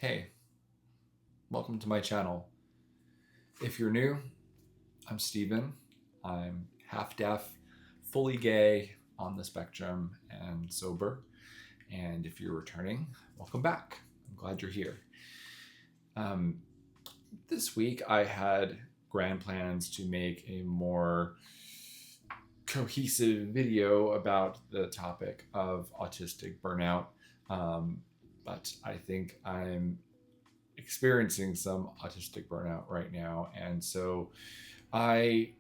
Hey, welcome to my channel. If you're new, I'm Steven. I'm half deaf, fully gay, on the spectrum, and sober. And if you're returning, welcome back. I'm glad you're here. This week I had grand plans to make a more cohesive video about the topic of autistic burnout. But I think I'm experiencing some autistic burnout right now. And so I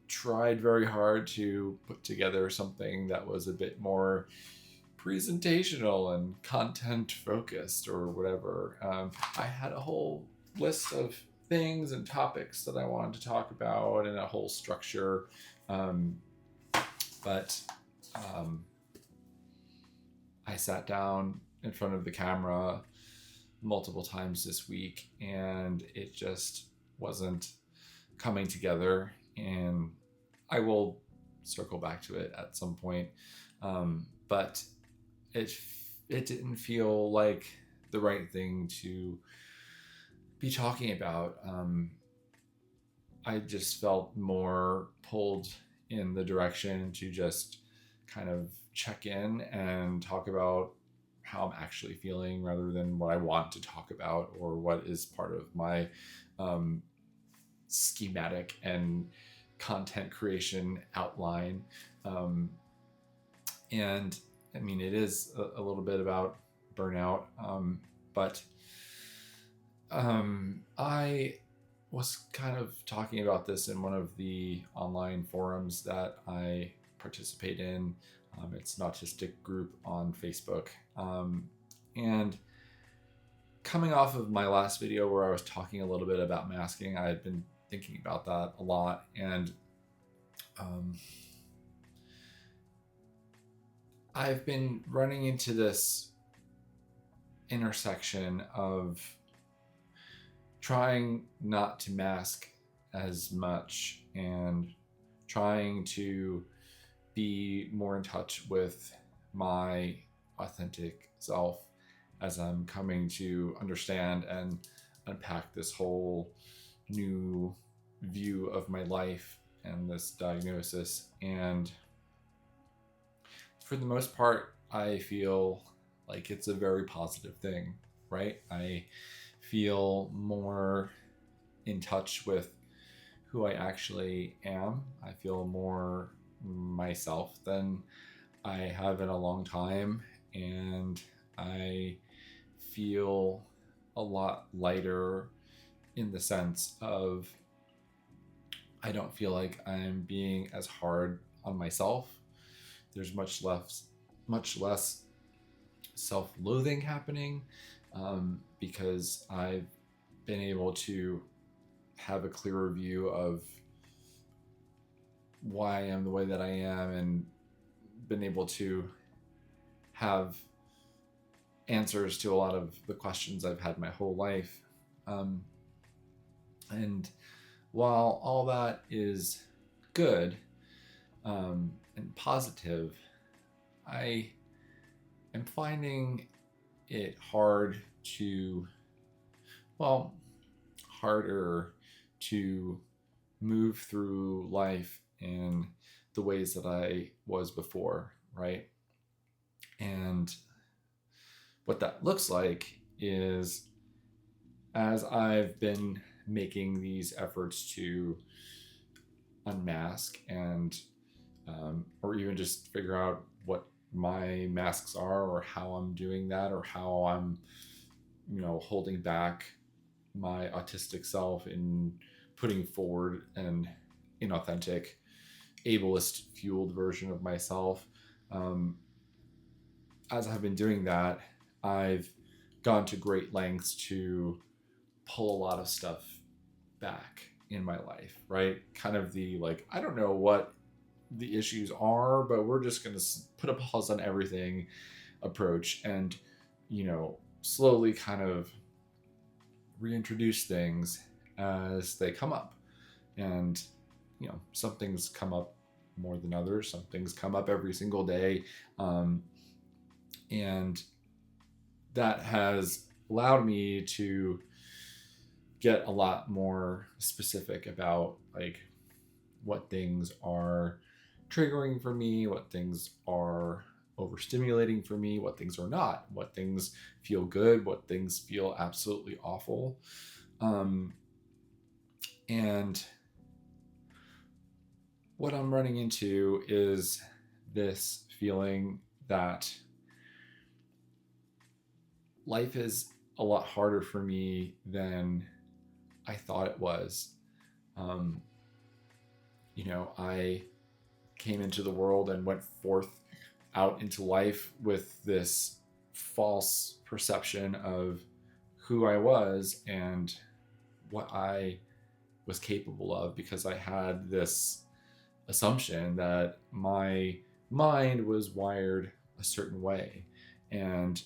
tried very hard to put together something that was a bit more presentational and content focused or whatever. I had a whole list of things and topics that I wanted to talk about and a whole structure. But I sat down in front of the camera multiple times this week and it just wasn't coming together, and I will circle back to it at some point, but it didn't feel like the right thing to be talking about. I just felt more pulled in the direction to just kind of check in and talk about how I'm actually feeling rather than what I want to talk about or what is part of my schematic and content creation outline. And I mean, it is a little bit about burnout, but I was kind of talking about this in one of the online forums that I participate in. It's an autistic group on Facebook. And coming off of my last video where I was talking a little bit about masking, I had been thinking about that a lot. And I've been running into this intersection of trying not to mask as much and trying to be more in touch with my authentic self as I'm coming to understand and unpack this whole new view of my life and this diagnosis. And for the most part, I feel like it's a very positive thing, right? I feel more in touch with who I actually am. I feel more myself than I have in a long time, and I feel a lot lighter in the sense of I don't feel like I'm being as hard on myself. There's much less self-loathing happening, because I've been able to have a clearer view of why I am the way that I am and been able to have answers to a lot of the questions I've had my whole life. And while all that is good and positive, I am finding it harder to move through life in the ways that I was before, right? And what that looks like is, as I've been making these efforts to unmask and or even just figure out what my masks are or how I'm doing that or how I'm holding back my autistic self in putting forward an inauthentic, ableist fueled version of myself. As I've been doing that, I've gone to great lengths to pull a lot of stuff back in my life, right? Kind of the I don't know what the issues are, but we're just going to put a pause on everything approach and, slowly kind of reintroduce things as they come up. And, some things come up more than others. Some things come up every single day. And that has allowed me to get a lot more specific about like what things are triggering for me, what things are overstimulating for me, what things are not, what things feel good, what things feel absolutely awful. And what I'm running into is this feeling that life is a lot harder for me than I thought it was. Um, I came into the world and went forth out into life with this false perception of who I was and what I was capable of, because I had this assumption that my mind was wired a certain way. And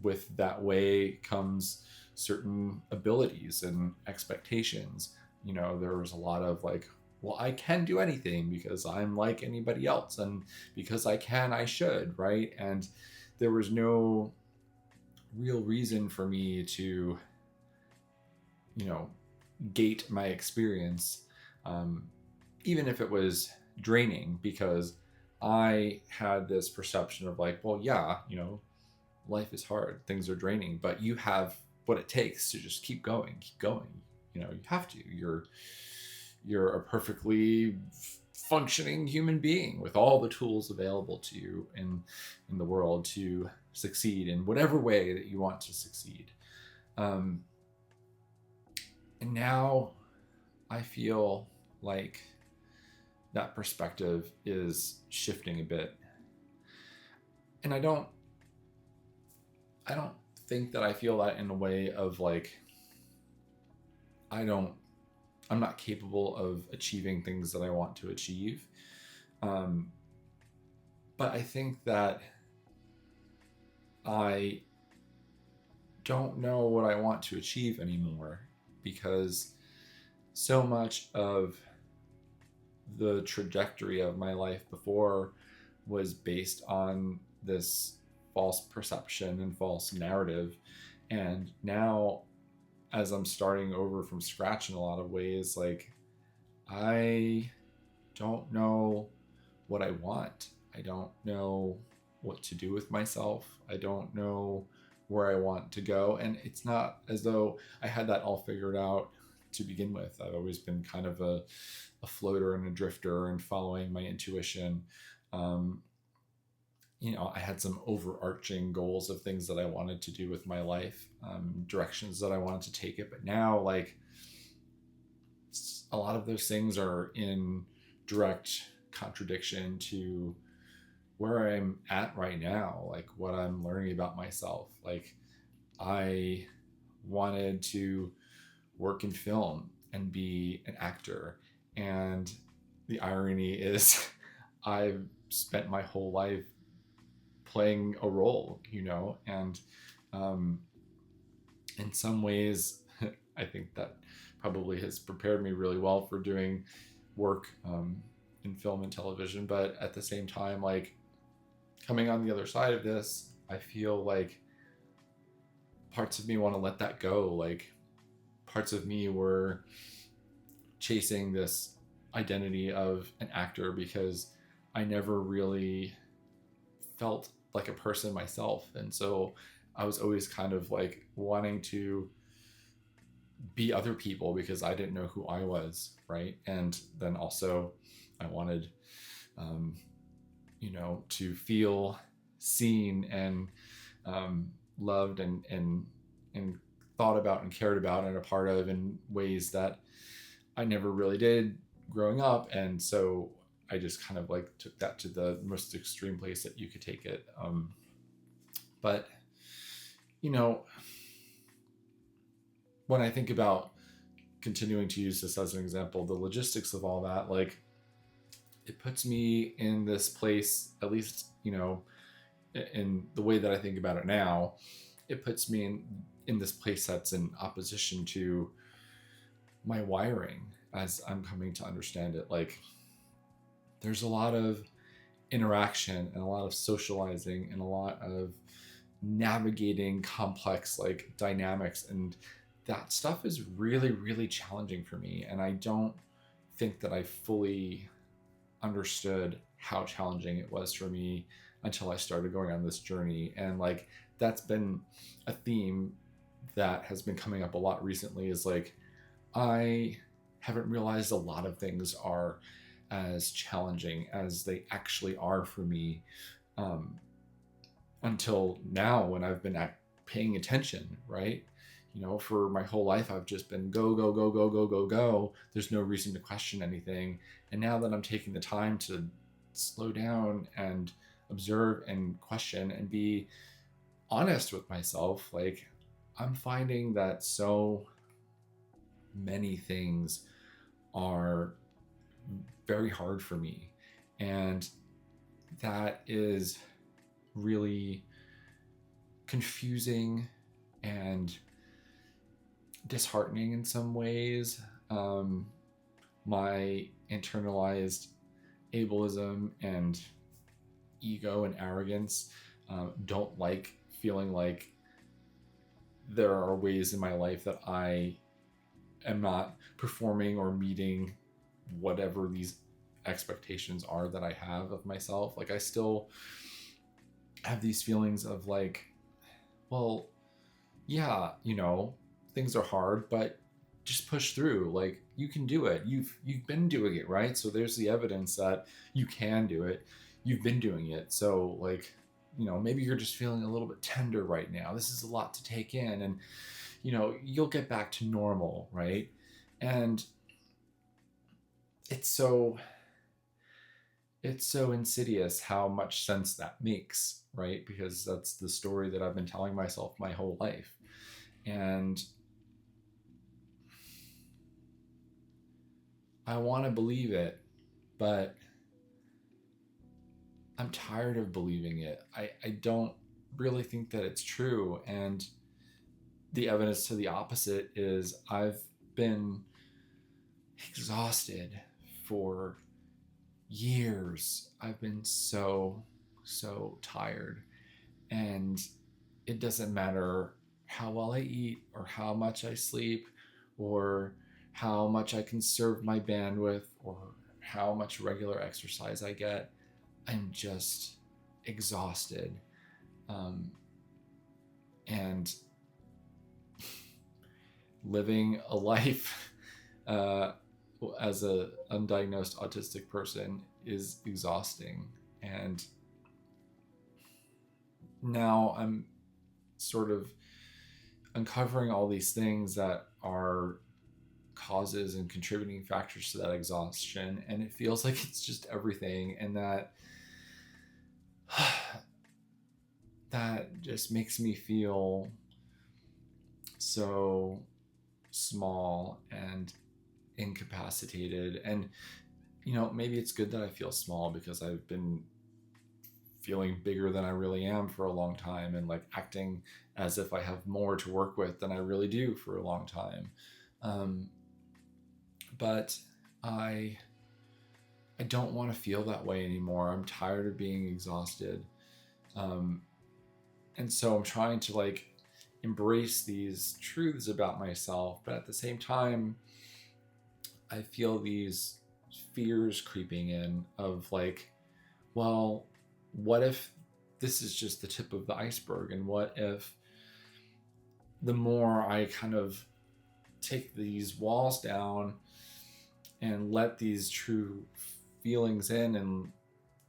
with that way comes certain abilities and expectations. There was a lot of like, well, I can do anything because I'm like anybody else. And because I can, I should, right? And there was no real reason for me to, gate my experience, even if it was draining, because I had this perception of like, well, yeah, life is hard, things are draining, but you have what it takes to just keep going. You have to. You're a perfectly functioning human being with all the tools available to you in the world to succeed in whatever way that you want to succeed. And now I feel like that perspective is shifting a bit. And I don't think that I feel that in a way of like, I'm not capable of achieving things that I want to achieve. But I think that I don't know what I want to achieve anymore, because so much of the trajectory of my life before was based on this false perception and false narrative. And now, as I'm starting over from scratch in a lot of ways, like, I don't know what I want. I don't know what to do with myself. I don't know where I want to go. And it's not as though I had that all figured out to begin with. I've always been kind of a floater and a drifter and following my intuition. I had some overarching goals of things that I wanted to do with my life, directions that I wanted to take it. But now, like, a lot of those things are in direct contradiction to where I'm at right now, like what I'm learning about myself. Like, I wanted to work in film and be an actor. And the irony is I've spent my whole life playing a role, and in some ways, I think that probably has prepared me really well for doing work in film and television. But at the same time, like, coming on the other side of this, I feel like parts of me want to let that go. Like, parts of me were chasing this identity of an actor because I never really felt like a person myself. And so I was always kind of like wanting to be other people because I didn't know who I was, right? And then also I wanted, to feel seen and loved and thought about and cared about and a part of in ways that I never really did growing up. And so I just kind of like took that to the most extreme place that you could take it. But when I think about continuing to use this as an example, the logistics of all that, like, it puts me in this place, at least, in the way that I think about it now, it puts me in this place that's in opposition to my wiring as I'm coming to understand it. Like, there's a lot of interaction and a lot of socializing and a lot of navigating complex like dynamics, and that stuff is really, really challenging for me. And I don't think that I fully understood how challenging it was for me until I started going on this journey. And like that's been a theme that has been coming up a lot recently, is like I haven't realized a lot of things are as challenging as they actually are for me, um, until now, when I've been paying attention, right? You know, for my whole life, I've just been go, go, go, go, go, go, go. There's no reason to question anything. And now that I'm taking the time to slow down and observe and question and be honest with myself, like I'm finding that so many things are very hard for me. And that is really confusing and disheartening in some ways. My internalized ableism and ego and arrogance don't like feeling like there are ways in my life that I am not performing or meeting whatever these expectations are that I have of myself. Like I still have these feelings of like, well, yeah, you know, things are hard, but just push through. Like you can do it. You've been doing it, right? So there's the evidence that you can do it. You've been doing it. So like, you know, maybe you're just feeling a little bit tender right now. This is a lot to take in, and you know, you'll get back to normal, right? And it's so insidious how much sense that makes, right? Because that's the story that I've been telling myself my whole life. And I want to believe it, but I'm tired of believing it. I don't really think that it's true. And the evidence to the opposite is I've been exhausted for years. I've been so tired. And it doesn't matter how well I eat or how much I sleep or how much I conserve my bandwidth or how much regular exercise I get. I'm just exhausted. And living a life as a undiagnosed autistic person is exhausting. And now I'm sort of uncovering all these things that are causes and contributing factors to that exhaustion, and it feels like it's just everything, and that that just makes me feel so small and incapacitated. And you know, maybe it's good that I feel small because I've been feeling bigger than I really am for a long time, and like acting as if I have more to work with than I really do for a long time. But I don't want to feel that way anymore. I'm tired of being exhausted. And so I'm trying to like embrace these truths about myself, but at the same time, I feel these fears creeping in of like, well, what if this is just the tip of the iceberg? And what if the more I kind of take these walls down and let these true feelings in and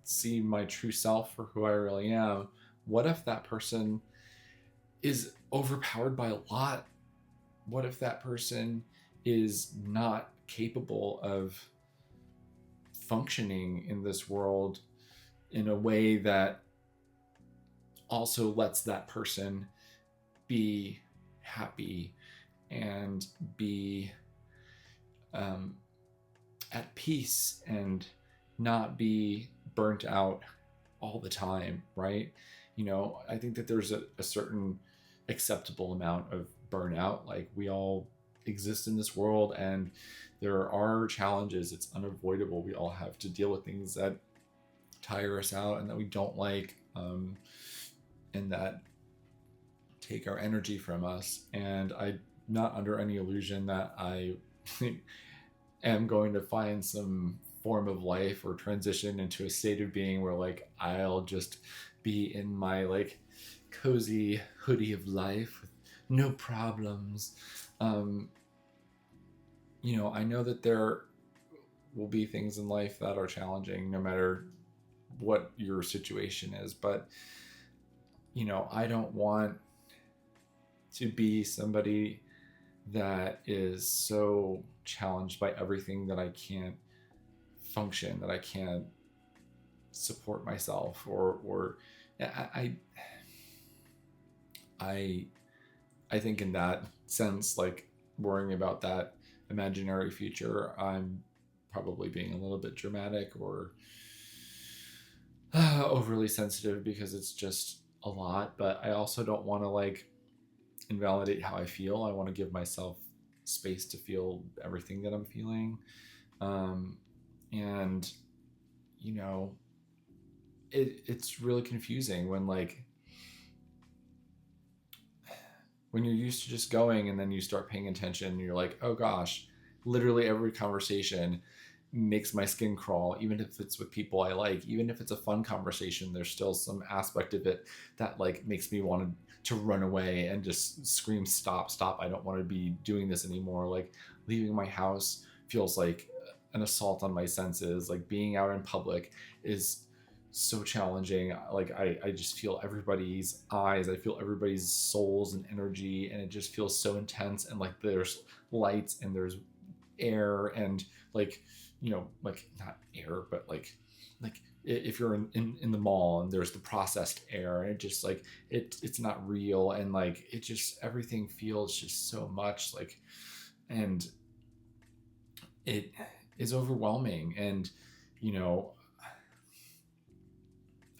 see my true self for who I really am, what if that person is overpowered by a lot? What if that person is not capable of functioning in this world in a way that also lets that person be happy and be at peace and not be burnt out all the time, right? You know, I think that there's a certain acceptable amount of burnout. Like we all exist in this world and there are challenges. It's unavoidable. We all have to deal with things that tire us out and that we don't like, and that take our energy from us. And I'm not under any illusion that I am going to find some form of life or transition into a state of being where like I'll just be in my like cozy hoodie of life with no problems. um I know that there will be things in life that are challenging no matter what your situation is, but I don't want to be somebody that is so challenged by everything that I can't function, that I can't support myself, or I I I think in that sense, like worrying about that imaginary future, I'm probably being a little bit dramatic or overly sensitive because it's just a lot. But I also don't want to like invalidate how I feel. I want to give myself space to feel everything that I'm feeling. And it's really confusing when you're used to just going and then you start paying attention and you're like, oh gosh, literally every conversation makes my skin crawl. Even if it's with people I like, even if it's a fun conversation, there's still some aspect of it that like makes me want to run away and just scream, stop, I don't want to be doing this anymore. Like leaving my house feels like an assault on my senses. Like being out in public is so challenging. Like I just feel everybody's eyes, I feel everybody's souls and energy, and it just feels so intense. And like there's lights and there's air and like like not air but like if you're in the mall and there's the processed air, and it just like it's not real, and like it just everything feels just so much like, and it is overwhelming. And you know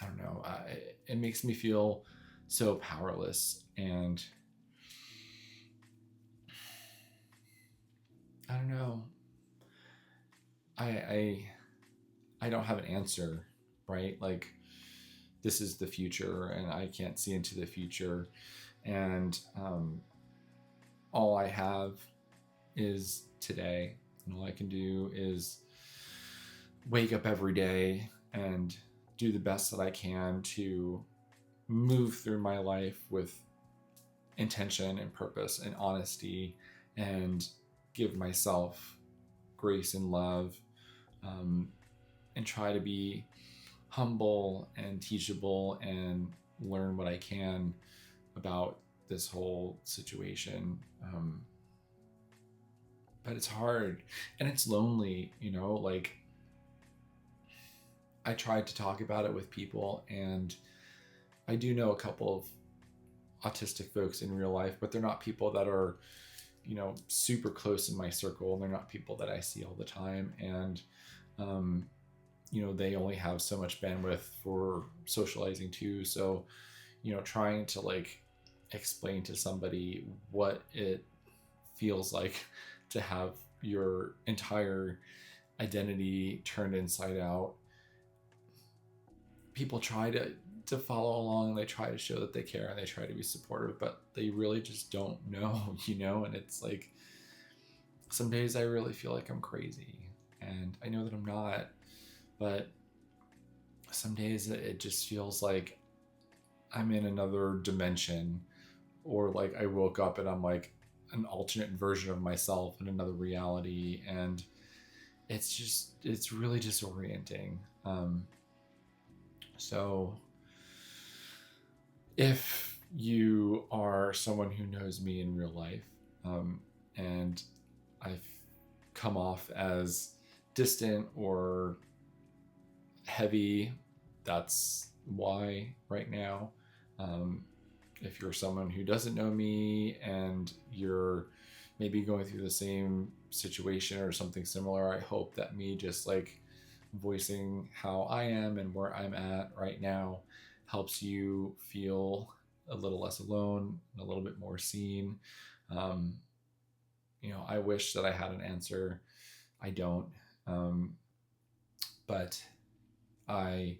I don't know, it makes me feel so powerless. And I don't know, I I don't have an answer, right? Like this is the future and I can't see into the future. And all I have is today, and all I can do is wake up every day and do the best that I can to move through my life with intention and purpose and honesty, and give myself grace and love, and try to be humble and teachable and learn what I can about this whole situation. But it's hard and it's lonely, like I tried to talk about it with people, and I do know a couple of autistic folks in real life, but they're not people that are, super close in my circle. And they're not people that I see all the time. And, they only have so much bandwidth for socializing too. So, trying to like explain to somebody what it feels like to have your entire identity turned inside out. People try to follow along, and they try to show that they care, and they try to be supportive, but they really just don't know, and it's like some days I really feel like I'm crazy, and I know that I'm not, but some days it just feels like I'm in another dimension, or like I woke up and I'm like an alternate version of myself in another reality, and it's really disorienting. So if you are someone who knows me in real life, and I've come off as distant or heavy, that's why right now. If you're someone who doesn't know me and you're maybe going through the same situation or something similar, I hope that me just like voicing how I am and where I'm at right now helps you feel a little less alone and a little bit more seen. I wish that I had an answer. I don't. But I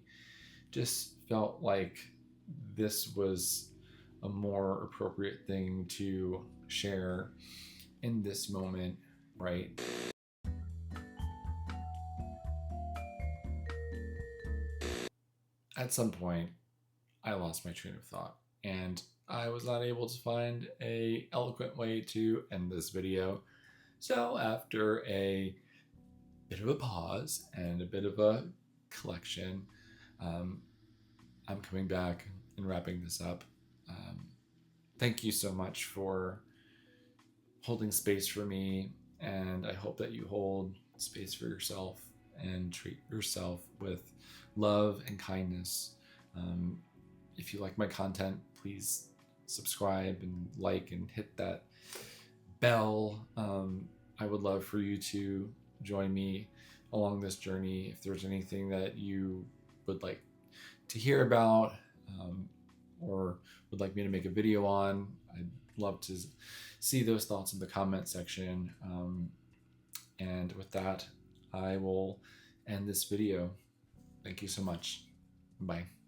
just felt like this was a more appropriate thing to share in this moment, right? At some point, I lost my train of thought and I was not able to find a eloquent way to end this video. So after a bit of a pause and a bit of a collection, um, I'm coming back and wrapping this up. Thank you so much for holding space for me, and I hope that you hold space for yourself and treat yourself with love and kindness. If you like my content, please subscribe and like and hit that bell. I would love for you to join me along this journey. If there's anything that you would like to hear about, or would like me to make a video on, I'd love to see those thoughts in the comment section. And with that, I will end this video. Thank you so much. Bye.